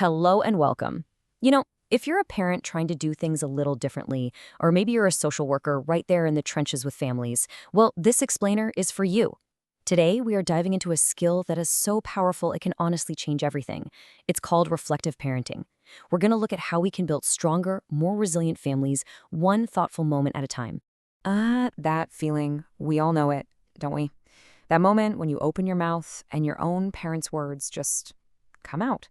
Hello and welcome. If you're a parent trying to do things a little differently, or maybe you're a social worker right there in the trenches with families, well, this explainer is for you. Today, we are diving into a skill that is so powerful it can honestly change everything. It's called reflective parenting. We're going to look at how we can build stronger, more resilient families, one thoughtful moment at a time. That feeling, we all know it, don't we? That moment when you open your mouth and your own parents' words just come out.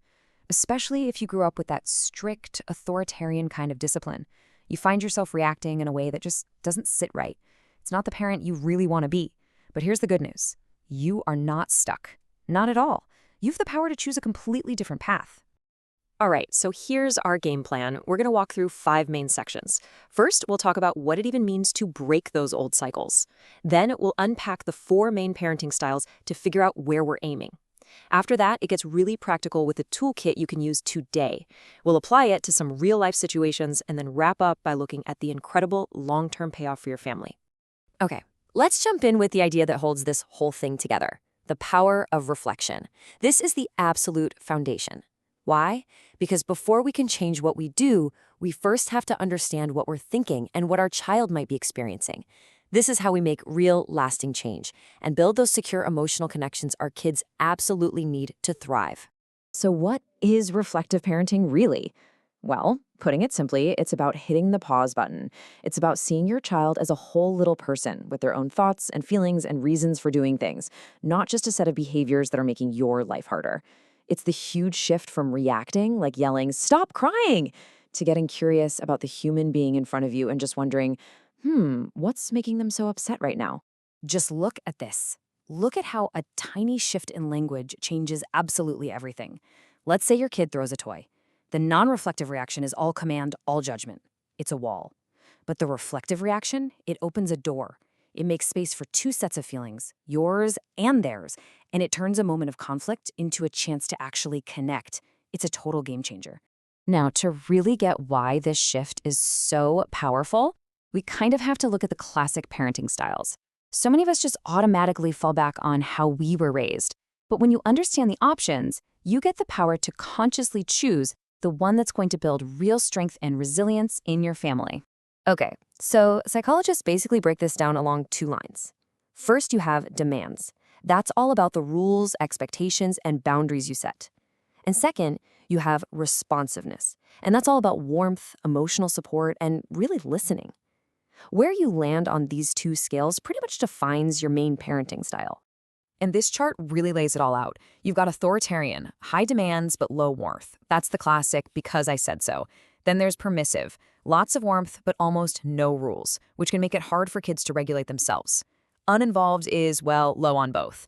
Especially if you grew up with that strict, authoritarian kind of discipline. You find yourself reacting in a way that just doesn't sit right. It's not the parent you really want to be. But here's the good news. You are not stuck. Not at all. You have the power to choose a completely different path. All right, so here's our game plan. We're going to walk through 5 main sections. First, we'll talk about what it even means to break those old cycles. Then, we'll unpack the 4 main parenting styles to figure out where we're aiming. After that, it gets really practical with a toolkit you can use today. We'll apply it to some real-life situations and then wrap up by looking at the incredible long-term payoff for your family. Okay, let's jump in with the idea that holds this whole thing together, the power of reflection. This is the absolute foundation. Why? Because before we can change what we do, we first have to understand what we're thinking and what our child might be experiencing. This is how we make real, lasting change and build those secure emotional connections our kids absolutely need to thrive. So what is reflective parenting really? Well, putting it simply, it's about hitting the pause button. It's about seeing your child as a whole little person with their own thoughts and feelings and reasons for doing things, not just a set of behaviors that are making your life harder. It's the huge shift from reacting, like yelling, "Stop crying!" to getting curious about the human being in front of you and just wondering, what's making them so upset right now? Just look at this. Look at how a tiny shift in language changes absolutely everything. Let's say your kid throws a toy. The non-reflective reaction is all command, all judgment. It's a wall. But the reflective reaction, it opens a door. It makes space for 2 sets of feelings, yours and theirs, and it turns a moment of conflict into a chance to actually connect. It's a total game changer. Now, to really get why this shift is so powerful, we kind of have to look at the classic parenting styles. So many of us just automatically fall back on how we were raised. But when you understand the options, you get the power to consciously choose the one that's going to build real strength and resilience in your family. Okay, so psychologists basically break this down along 2 lines. First, you have demands. That's all about the rules, expectations, and boundaries you set. And second, you have responsiveness. And that's all about warmth, emotional support, and really listening. Where you land on these 2 scales pretty much defines your main parenting style. And this chart really lays it all out. You've got authoritarian, high demands but low warmth. That's the classic because I said so. Then there's permissive, lots of warmth but almost no rules, which can make it hard for kids to regulate themselves. Uninvolved is, well, low on both.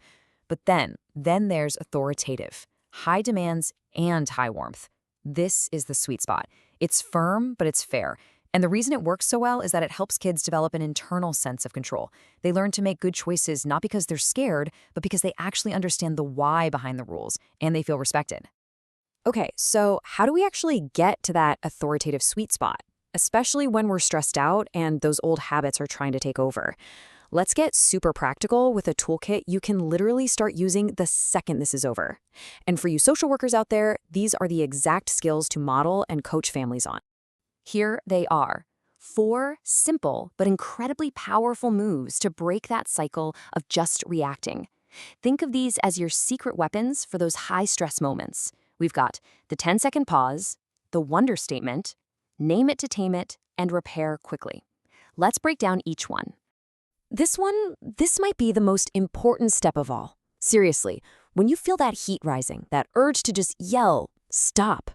But then there's authoritative, high demands and high warmth. This is the sweet spot. It's firm, but it's fair. And the reason it works so well is that it helps kids develop an internal sense of control. They learn to make good choices not because they're scared, but because they actually understand the why behind the rules, and they feel respected. Okay, so how do we actually get to that authoritative sweet spot, especially when we're stressed out and those old habits are trying to take over? Let's get super practical with a toolkit you can literally start using the second this is over. And for you social workers out there, these are the exact skills to model and coach families on. Here they are, 4 simple but incredibly powerful moves to break that cycle of just reacting. Think of these as your secret weapons for those high-stress moments. We've got the 10-second pause, the wonder statement, name it to tame it, and repair quickly. Let's break down each one. This might be the most important step of all. Seriously, when you feel that heat rising, that urge to just yell, stop.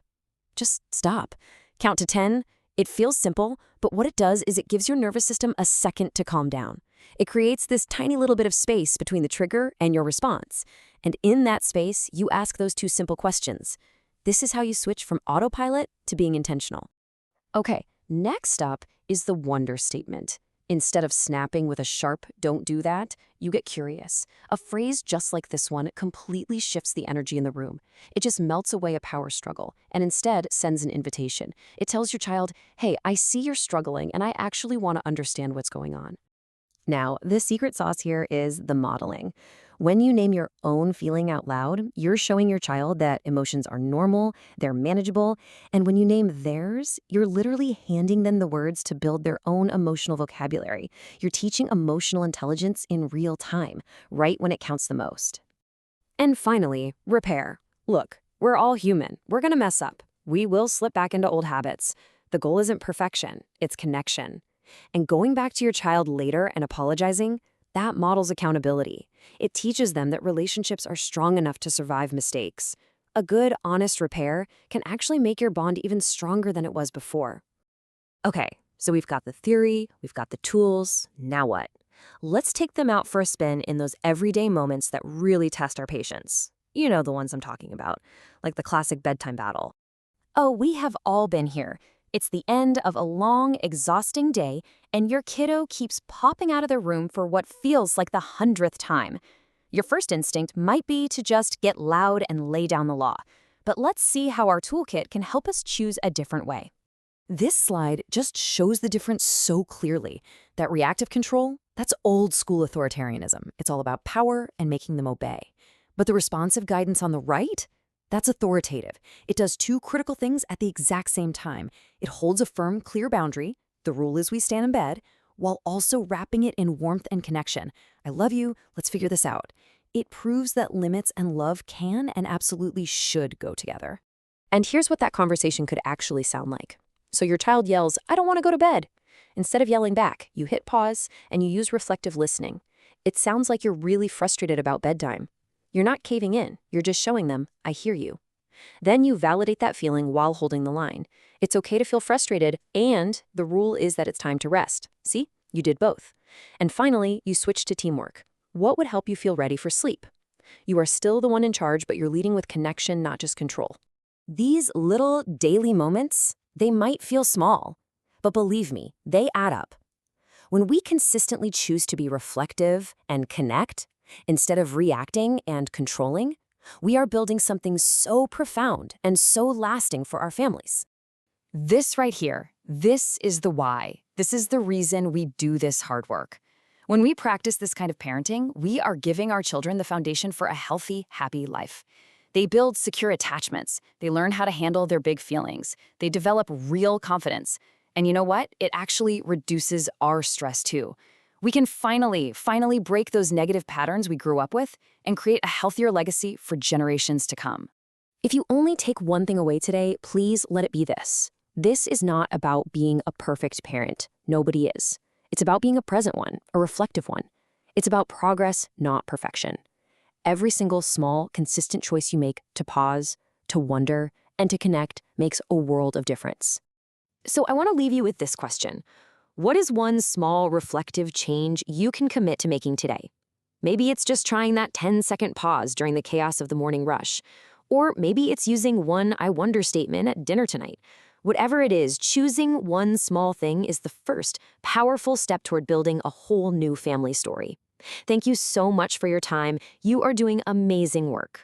Just stop. Count to 10. It feels simple, but what it does is it gives your nervous system a second to calm down. It creates this tiny little bit of space between the trigger and your response. And in that space, you ask those 2 simple questions. This is how you switch from autopilot to being intentional. Okay, next up is the wonder statement. Instead of snapping with a sharp "don't do that," you get curious. A phrase just like this one completely shifts the energy in the room. It just melts away a power struggle and instead sends an invitation. It tells your child, "Hey, I see you're struggling and I actually want to understand what's going on." Now, the secret sauce here is the modeling. When you name your own feeling out loud, you're showing your child that emotions are normal, they're manageable, and when you name theirs, you're literally handing them the words to build their own emotional vocabulary. You're teaching emotional intelligence in real time, right when it counts the most. And finally, repair. Look, we're all human. We're going to mess up. We will slip back into old habits. The goal isn't perfection, it's connection. And going back to your child later and apologizing, that models accountability. It teaches them that relationships are strong enough to survive mistakes. A good, honest repair can actually make your bond even stronger than it was before. Okay, so we've got the theory, we've got the tools, now what? Let's take them out for a spin in those everyday moments that really test our patience. You know the ones I'm talking about, like the classic bedtime battle. Oh, we have all been here. It's the end of a long, exhausting day, and your kiddo keeps popping out of their room for what feels like the 100th time. Your first instinct might be to just get loud and lay down the law. But let's see how our toolkit can help us choose a different way. This slide just shows the difference so clearly. That reactive control, that's old school authoritarianism. It's all about power and making them obey. But the responsive guidance on the right, that's authoritative. It does two critical things at the exact same time. It holds a firm, clear boundary, the rule is we stand in bed, while also wrapping it in warmth and connection. I love you, let's figure this out. It proves that limits and love can and absolutely should go together. And here's what that conversation could actually sound like. So your child yells, "I don't want to go to bed." Instead of yelling back, you hit pause and you use reflective listening. It sounds like you're really frustrated about bedtime. You're not caving in, you're just showing them, "I hear you." Then you validate that feeling while holding the line. It's okay to feel frustrated, and the rule is that it's time to rest. See? You did both. And finally, you switch to teamwork. What would help you feel ready for sleep? You are still the one in charge, but you're leading with connection, not just control. These little daily moments, they might feel small, but believe me, they add up. When we consistently choose to be reflective and connect, instead of reacting and controlling, we are building something so profound and so lasting for our families. This right here, this is the why. This is the reason we do this hard work. When we practice this kind of parenting, we are giving our children the foundation for a healthy, happy life. They build secure attachments. They learn how to handle their big feelings. They develop real confidence. And you know what? It actually reduces our stress too. We can finally break those negative patterns we grew up with and create a healthier legacy for generations to come. If you only take one thing away today, please let it be this. This is not about being a perfect parent. Nobody is. It's about being a present one, a reflective one. It's about progress, not perfection. Every single small, consistent choice you make to pause, to wonder, and to connect makes a world of difference. So I want to leave you with this question. What is one small, reflective change you can commit to making today? Maybe it's just trying that 10-second pause during the chaos of the morning rush. Or maybe it's using one "I wonder" statement at dinner tonight. Whatever it is, choosing one small thing is the first powerful step toward building a whole new family story. Thank you so much for your time. You are doing amazing work.